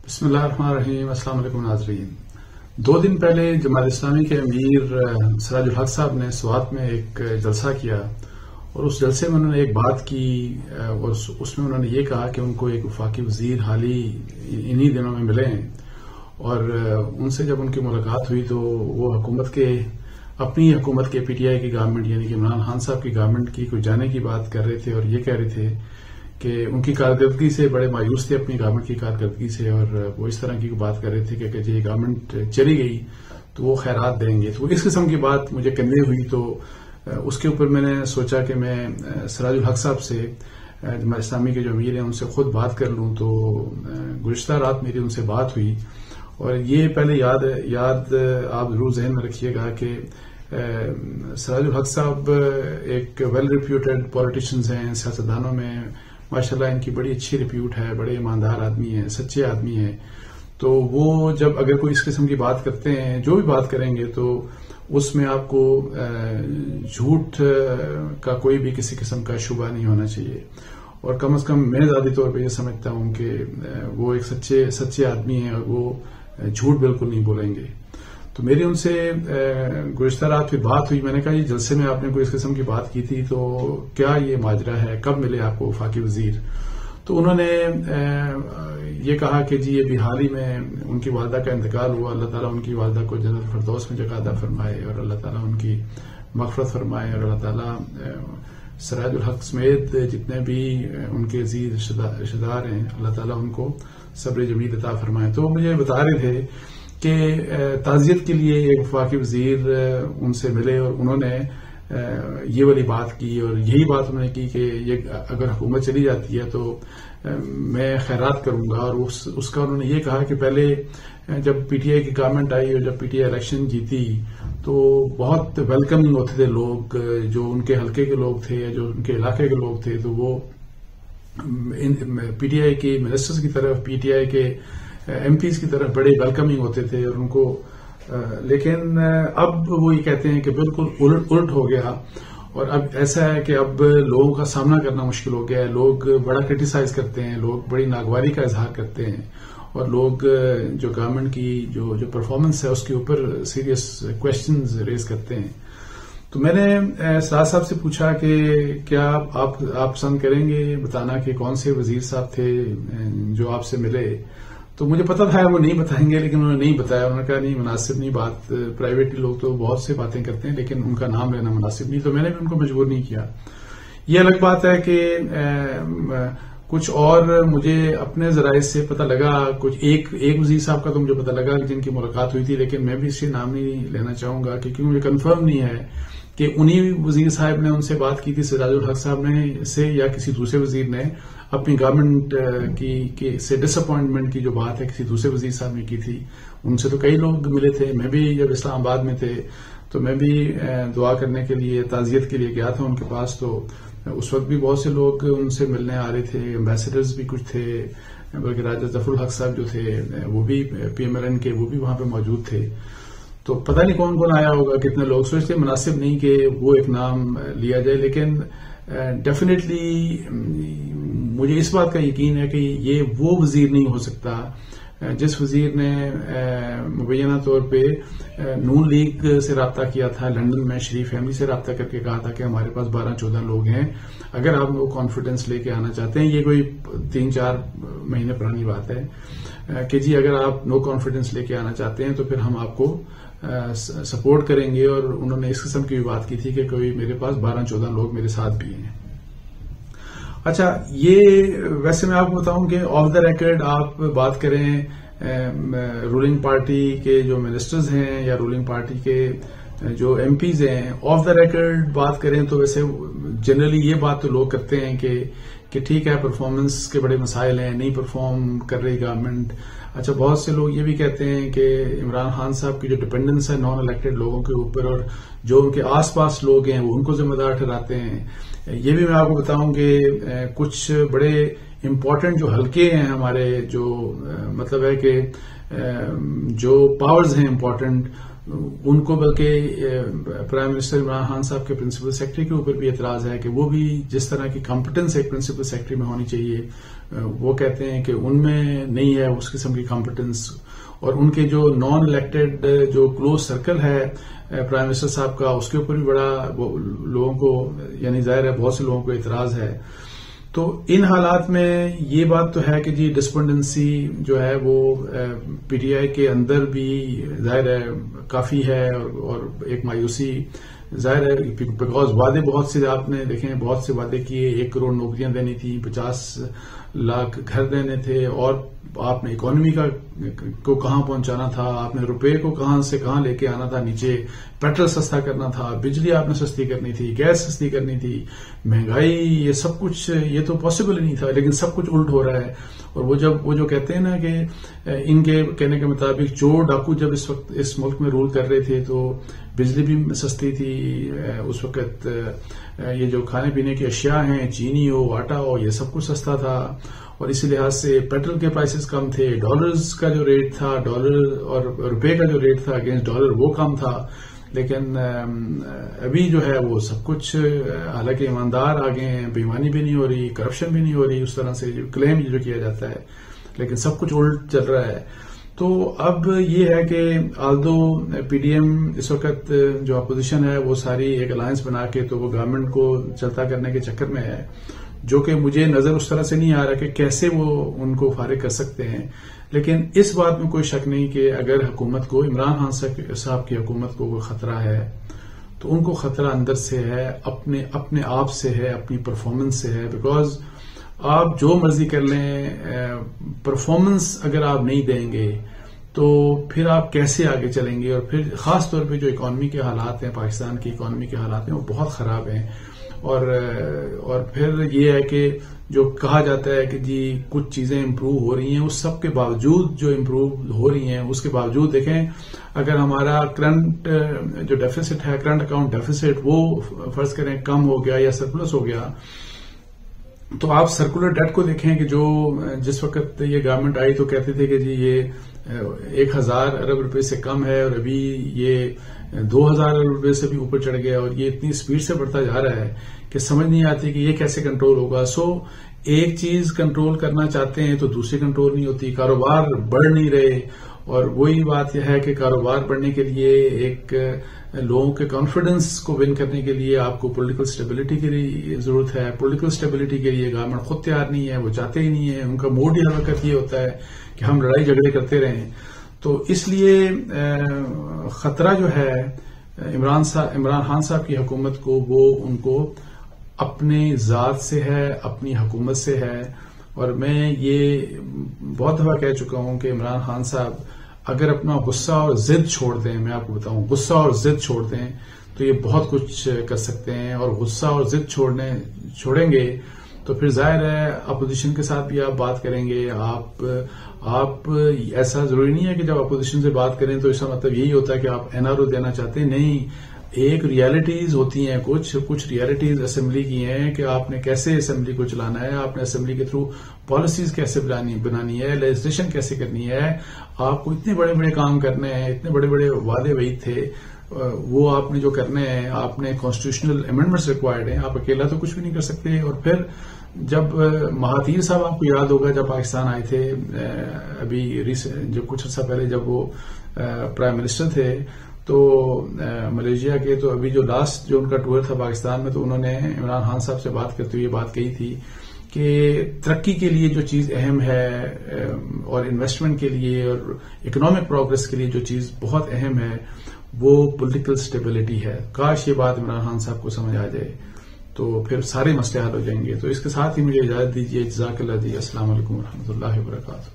बिस्मिल्लाहिर्रहमानिर्रहीम। अस्सलाम वालेकुम नाज़रीन। 2 दिन पहले जमात इस्लामी के अमीर सिराजुल हक साहब ने स्वात में एक जलसा किया और उस जलसे में उन्होंने एक बात की और उसमें उन्होंने ये कहा कि उनको एक वफाकी वजीर हाल ही इन्हीं दिनों में मिले हैं और उनसे जब उनकी मुलाकात हुई तो वो अपनी हुकूमत के पीटीआई की गवर्नमेंट यानी कि इमरान खान साहब की गवर्नमेंट की कुछ जाने की बात कर रहे थे और ये कह रहे थे कि उनकी कारकर्दगी से बड़े मायूस थे, अपनी गवर्नमेंट की कारकर्दगी से, और वो इस तरह की बात कर रहे थे कि ये गवर्नमेंट चली गई तो वो खैरात देंगे। तो इस किस्म की बात मुझे कन्वे हुई तो उसके ऊपर मैंने सोचा कि मैं सिराजुल हक साहब से जमात इस्लामी के जो अमीर हैं उनसे खुद बात कर लूं। तो गुज़िश्ता रात मेरी उनसे बात हुई और ये पहले याद आप जरूर जहन में रखिएगा कि सिराजुल हक साहब एक वेल रिप्यूटेड पॉलिटिशियंस हैं, सियासतदानों में माशाल्लाह इनकी बड़ी अच्छी रिप्यूट है, बड़े ईमानदार आदमी हैं, सच्चे आदमी हैं। तो वो जब अगर कोई इस किस्म की बात करते हैं, जो भी बात करेंगे, तो उसमें आपको झूठ का कोई भी किसी किस्म का शुबा नहीं होना चाहिए। और कम से कम मैं ज़ाती तौर पर यह समझता हूं कि वो एक सच्चे आदमी हैं और वो झूठ बिल्कुल नहीं बोलेंगे। तो मेरी उनसे गुज़िश्ता रात फिर बात हुई। मैंने कहा ये जलसे में आपने कोई इस किस्म की बात की थी, तो क्या ये माजरा है, कब मिले आपको वफाकी वजीर? तो उन्होंने ये कहा कि जी अभी हाल ही में उनकी वालदा का इंतकाल हुआ, अल्लाह ताला उनकी वालदा को जन्नत फिरदौस में जगह अता फरमाए और अल्लाह ताला उनकी मग़फ़िरत फरमाए और अल्लाह ताला सिराजुल हक समेत जितने भी उनके अजीज रिश्तेदार हैं अल्लाह ताला उनको सब्र जमील अता फरमाए। तो मुझे बता रहे थे कि ताज़ियत के लिए एक वफाकी वजीर उनसे मिले और उन्होंने ये वाली बात की और यही बात उन्होंने की कि ये अगर हुकूमत चली जाती है तो मैं खैरात करूंगा। और उसका उन्होंने ये कहा कि पहले जब पीटीआई की गवर्नमेंट आई और जब पीटीआई इलेक्शन जीती तो बहुत वेलकमिंग होते थे लोग, जो उनके हल्के के लोग थे या जो उनके इलाके के लोग थे, तो वो पीटीआई के मिनिस्टर्स की तरफ, पीटीआई के एमपीज की तरफ बड़े वेलकमिंग होते थे और उनको लेकिन अब वो ये कहते हैं कि बिल्कुल उलट हो गया और अब ऐसा है कि अब लोगों का सामना करना मुश्किल हो गया है। लोग बड़ा क्रिटिसाइज करते हैं, लोग बड़ी नागवारी का इजहार करते हैं और लोग जो गवर्नमेंट की जो परफॉर्मेंस है उसके ऊपर सीरियस क्वेश्चंस रेज करते हैं। तो मैंने सराज साहब से पूछा कि क्या आप पसंद करेंगे बताना कि कौन से वजीर साहब थे जो आपसे मिले? तो मुझे पता था वो नहीं बताएंगे, लेकिन उन्होंने नहीं बताया। उन्होंने कहा नहीं, मुनासिब नहीं बात, प्राइवेटली लोग तो बहुत से बातें करते हैं लेकिन उनका नाम लेना मुनासिब नहीं। तो मैंने भी उनको मजबूर नहीं किया। ये अलग बात है कि कुछ और मुझे अपने जराये से पता लगा, कुछ एक वजीर साहब का तो मुझे पता लगा जिनकी मुलाकात हुई थी, लेकिन मैं भी इससे नाम नहीं लेना चाहूंगा क्योंकि मुझे कन्फर्म नहीं है कि उन्हीं वजीर साहब ने उनसे बात की थी, सिराजुल हक साहब ने से, या किसी दूसरे वजीर ने अपनी गवर्नमेंट की से डिसअपॉइंटमेंट की जो बात है किसी दूसरे वजीर साहब ने की थी। उनसे तो कई लोग मिले थे, मैं भी जब इस्लामाबाद में थे तो मैं भी दुआ करने के लिए, ताज़ियत के लिए गया था उनके पास। तो उस वक्त भी बहुत से लोग उनसे मिलने आ रहे थे, एम्बेसडर्स भी कुछ थे, बल्कि राजा जफरुल हक साहब जो थे वो भी पीएमएलएन के, वो भी वहां पे मौजूद थे। तो पता नहीं कौन कौन आया होगा, कितने लोग। सोचते मुनासिब नहीं कि वो एक नाम लिया जाए, लेकिन डेफिनेटली मुझे इस बात का यकीन है कि ये वो वजीर नहीं हो सकता जिस वजीर ने मुबैना तौर पे नून लीग से रब्ता किया था लंदन में, शरीफ फैमिली से रब्ता करके कहा था कि हमारे पास 12-14 लोग हैं, अगर आप वो कॉन्फिडेंस लेके आना चाहते हैं। ये कोई 3-4 महीने पुरानी बात है कि जी अगर आप नो कॉन्फिडेंस लेके आना चाहते हैं तो फिर हम आपको सपोर्ट करेंगे। और उन्होंने इस किस्म की भी बात की थी कि कोई मेरे पास 12-14 लोग मेरे साथ भी हैं। अच्छा, ये वैसे मैं आपको बताऊं कि ऑफ द रिकॉर्ड आप बात करें रूलिंग पार्टी के जो मिनिस्टर्स हैं या रूलिंग पार्टी के जो एमपीज हैं, ऑफ द रिकॉर्ड बात करें तो वैसे जनरली ये बात तो लोग करते हैं कि ठीक है परफॉर्मेंस के बड़े मसाइल हैं, नहीं परफॉर्म कर रही गवर्नमेंट। अच्छा, बहुत से लोग ये भी कहते हैं कि इमरान खान साहब की जो डिपेंडेंस है नॉन इलेक्टेड लोगों के ऊपर और जो उनके आसपास लोग हैं वो उनको जिम्मेदार ठहराते हैं। ये भी मैं आपको बताऊं कि कुछ बड़े इम्पोर्टेंट जो हल्के हैं हमारे, जो मतलब है कि जो पावर्स हैं इम्पोर्टेंट, ان کو بلکہ پرائم منسٹر عمران خان صاحب کے پرنسپل سیکرٹری کے اوپر بھی اعتراض ہے کہ وہ بھی جس طرح کی کمپٹنس ایک پرنسپل سیکرٹری میں ہونی چاہیے وہ کہتے ہیں کہ ان میں نہیں ہے اس قسم کی کمپٹنس. اور ان کے جو نان الیکٹڈ جو کلوز سرکل ہے پرائم منسٹر صاحب کا اس کے اوپر بھی بڑا لوگوں کو یعنی ظاہر ہے بہت سے لوگوں کو اعتراض ہے. تو ان حالات میں یہ بات تو ہے کہ جی ڈسپینڈنسی جو ہے وہ پی ٹی آئی کے اندر بھی ظاہر ہے کافی ہے اور ایک مایوسی ظاہر ہے بیکاز وعدے بہت سے آپ نے دیکھیں بہت سے وعدے کیے 1 کروڑ نوکریاں دینی تھی 50 لاکھ گھر دینے تھے اور آپ نے اکانومی کو کہاں پہنچانا تھا آپ نے روپے کو کہاں سے کہاں لے کے آنا تھا نیچے پیٹرول سستا کرنا تھا بجلی آپ نے سستی کرنی تھی گیس سستی کرنی تھی مہنگائی یہ سب کچھ یہ تو پاسبل ہی نہیں تھا لیکن سب کچھ الٹ ہو رہا ہے. اور وہ جو کہتے ہیں نا کہ ان کے کہنے کے مطابق چور ڈاکو جب اس وقت اس ملک میں رول کر رہے تھے تو بجلی بھی سستی تھی اس وقت یہ جو کھانے پینے کی اشیاء ہیں چینی ہو آٹا ہو یہ سب کچھ سستا تھا اور اسی لحاظ سے پیٹرول کے پرائسز کم تھے ڈالرز کا جو ریٹ تھا ڈالر اور روپے کا جو ریٹ تھا اگینسٹ ڈالر وہ کم تھا. لیکن ابھی جو ہے وہ سب کچھ حالانکہ ایماندار آگے ہیں بےایمانی بھی نہیں ہو رہی کرپشن بھی نہیں ہو رہی اس طرح سے جو کلیم جو کیا جاتا ہے لیکن سب کچھ الٹ چل رہا ہے. تو اب یہ ہے کہ آلدو پی ڈی ایم اس وقت جو اپوزیشن ہے وہ ساری ایک الائنس بنا کے تو وہ گورنمنٹ کو چلتا کرنے کے چکر میں ہے جو کہ مجھے نظر اس طرح سے نہیں آ رہا کہ کیسے وہ ان کو فارغ کر سکتے ہیں. لیکن اس بات میں کوئی شک نہیں کہ اگر حکومت کو عمران خان صاحب کی حکومت کو کوئی خطرہ ہے تو ان کو خطرہ اندر سے ہے اپنے آپ سے ہے اپنی پرفارمنس سے ہے. بیکاز آپ جو مرضی کر لیں پرفارمنس اگر آپ نہیں دیں گے تو پھر آپ کیسے آگے چلیں گے. اور پھر خاص طور پہ جو اکانومی کے حالات ہیں پاکستان کی اکانومی کے حالات ہیں وہ بہت خراب ہیں. اور پھر یہ ہے کہ جو کہا جاتا ہے کہ جی کچھ چیزیں امپروو ہو رہی ہیں اس سب کے باوجود جو امپروو ہو رہی ہیں اس کے باوجود دیکھیں اگر ہمارا کرنٹ جو ڈیفیسٹ ہے کرنٹ اکاؤنٹ ڈیفیسٹ وہ فرض کریں کم ہو گیا یا سرپلس ہو گیا تو آپ سرکولر ڈیٹ کو دیکھیں کہ جو جس وقت یہ گورنمنٹ آئی تو کہتے تھے کہ جی یہ 1000 ارب روپے سے کم ہے اور ابھی یہ 2000 ارب روپے سے بھی اوپر چڑھ گیا اور یہ اتنی سپیڈ سے بڑھتا جا رہا ہے کہ سمجھ نہیں آتی کہ یہ کیسے کنٹرول ہوگا. ایک چیز کنٹرول کرنا چاہتے ہیں تو دوسری کنٹرول نہیں ہوتی کاروبار بڑھ نہیں رہے. اور وہی بات یہ ہے کہ کاروبار بڑھنے کے لیے ایک لوگوں کے کانفیڈنس کو ون کرنے کے لیے آپ کو پولیٹیکل سٹیبلٹی کی ضرورت ہے. پولیٹیکل سٹیبلٹی کے لیے گورنمنٹ خود تیار نہیں ہے وہ چاہتے ہی نہیں ہے ان کا موڈ ہی حرکت یہ ہوتا ہے کہ ہم لڑائی جھگڑے کرتے رہیں. تو اس لیے خطرہ جو ہے عمران خان صاحب کی حکومت کو وہ ان کو اپنے ذات سے ہے اپنی حکومت سے ہے. اور میں یہ بہت دفعہ کہہ چکا ہوں کہ عمران خان صاحب اگر اپنا غصہ اور ضد چھوڑ دیں میں آپ کو بتاؤں غصہ اور ضد چھوڑ دیں تو یہ بہت کچھ کر سکتے ہیں. اور غصہ اور ضد چھوڑیں گے تو پھر ظاہر ہے اپوزیشن کے ساتھ بھی آپ بات کریں گے. آپ ایسا ضروری نہیں ہے کہ جب اپوزیشن سے بات کریں تو اس کا مطلب یہی ہوتا ہے کہ آپ این آر او دینا چاہتے ہیں. نہیں ایک ریالٹیز ہوتی ہیں کچھ ریالٹیز اسمبلی کی ہیں کہ آپ نے کیسے اسمبلی کو چلانا ہے آپ نے اسمبلی کے تھرو پالیسیز کیسے بنانی ہے لیجسلیشن کیسے کرنی ہے. آپ کو اتنے بڑے بڑے کام کرنے ہیں اتنے بڑے بڑے وعدے وعید تھے وہ آپ نے جو کرنے ہیں آپ نے کانسٹیٹیوشنل امینڈمنٹس ریکوائرڈ ہیں آپ اکیلا تو کچھ بھی نہیں کر سکتے. اور پھر جب مہاتیر صاحب آپ کو یاد ہوگا جب پاکستان آئے تھے ابھی جو کچھ عرصہ پہلے جب وہ پرائم منسٹر تھے تو ملیشیا کے تو ابھی جو لاسٹ جو ان کا ٹور تھا پاکستان میں تو انہوں نے عمران خان صاحب سے بات کرتے ہوئے بات کہی تھی کہ ترقی کے لیے جو چیز اہم ہے اور انویسٹمنٹ کے لیے اور اکنامک پروگرس کے لیے جو چیز بہت اہم ہے وہ پولیٹیکل سٹیبلٹی ہے. کاش یہ بات عمران خان صاحب کو سمجھ آ جائے تو پھر سارے مسئلے حل ہو جائیں گے. تو اس کے ساتھ ہی مجھے اجازت دیجیے. جزاک اللہ جی. السلام علیکم ورحمۃ اللہ وبرکاتہ.